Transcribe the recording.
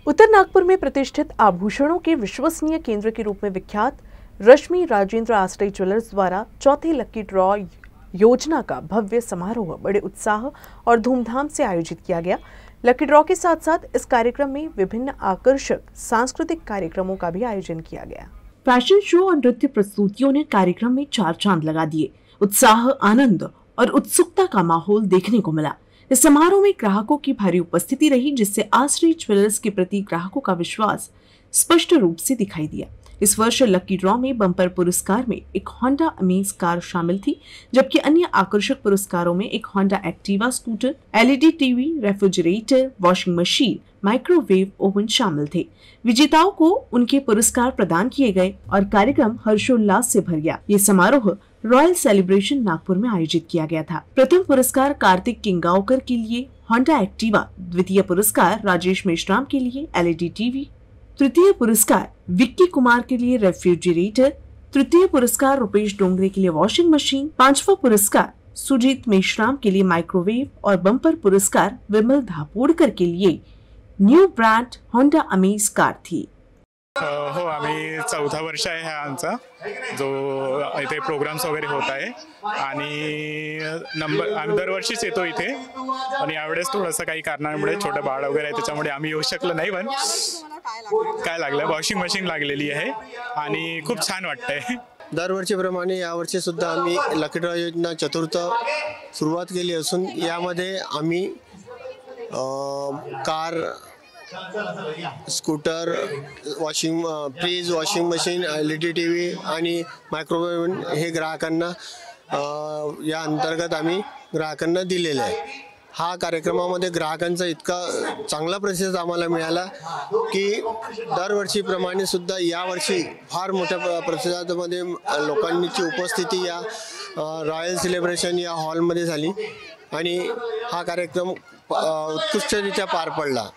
उत्तर नागपुर में प्रतिष्ठित आभूषणों के विश्वसनीय केंद्र के रूप में विख्यात रश्मि राजेंद्र आश्रय ज्वेलर्स द्वारा चौथी लकी ड्रॉ योजना का भव्य समारोह बड़े उत्साह और धूमधाम से आयोजित किया गया। लकी ड्रॉ के साथ साथ इस कार्यक्रम में विभिन्न आकर्षक सांस्कृतिक कार्यक्रमों का भी आयोजन किया गया। फैशन शो और नृत्य प्रस्तुतियों ने कार्यक्रम में चार चांद लगा दिए। उत्साह, आनंद और उत्सुकता का माहौल देखने को मिला। इस समारोह में ग्राहकों की भारी उपस्थिति रही, जिससे आश्रय ज्वेलर्स के प्रति ग्राहकों का विश्वास स्पष्ट रूप से दिखाई दिया। इस वर्ष लकी ड्रॉ में बम्पर पुरस्कार में एक होंडा अमेज कार शामिल थी, जबकि अन्य आकर्षक पुरस्कारों में एक Honda Activa scooter, LED TV, refrigerator, washing machine, microwave oven शामिल थे। विजेताओं को उनके पुरस्कार प्रदान किए गए और कार्यक्रम हर्षोल्लास से भर गया। ये समारोह रॉयल सेलिब्रेशन नागपुर में आयोजित किया गया था। प्रथम पुरस्कार कार्तिक किंगावकर के लिए होंडा एक्टिवा, द्वितीय पुरस्कार राजेश मेश्राम के लिए एलईडी टीवी, तृतीय पुरस्कार विक्की कुमार के लिए रेफ्रिजरेटर, तृतीय पुरस्कार रुपेश डोंगरे के लिए वॉशिंग मशीन, पांचवा पुरस्कार सुजीत मेश्राम के लिए माइक्रोवेव और बम्पर पुरस्कार विमल धापोडकर के लिए new brand Honda amaze car थी। हो, आम्ही चौथा वर्ष आहे हा आमचा जो इथे प्रोग्राम्स वगैरे होत आहे आणि आम्ही दरवर्षीच येतो इथे आणि यावेळेस थोडंसं काही कारणामुळे छोटं बाळ वगैरे आहे त्याच्यामुळे आम्ही येऊ शकलो नाही। पण काय लागलं, वॉशिंग मशीन लागलेली आहे आणि खूप छान वाटतंय। दरवर्षीप्रमाणे यावर्षी सुद्धा आम्ही लकी ड्रॉ योजना चतुर्थ सुरुवात केली असून यामध्ये आम्ही car, scooter, fridge, washing machine, LED TV आणि मायक्रोवेव्ह हे ग्राहकांना या अंतर्गत आम्ही ग्राहकांना दिलेले आहे। हा कार्यक्रमामध्ये ग्राहकांचा इतका चांगला प्रतिसाद आम्हाला मिळाला की दरवर्षीप्रमाणे सुद्धा यावर्षी फार मोठ्या प्रतिसादामध्ये लोकांची उपस्थिती या रॉयल सेलिब्रेशन या हॉलमध्ये झाली आणि हा कार्यक्रम उत्कृष्टरित्या पार पडला।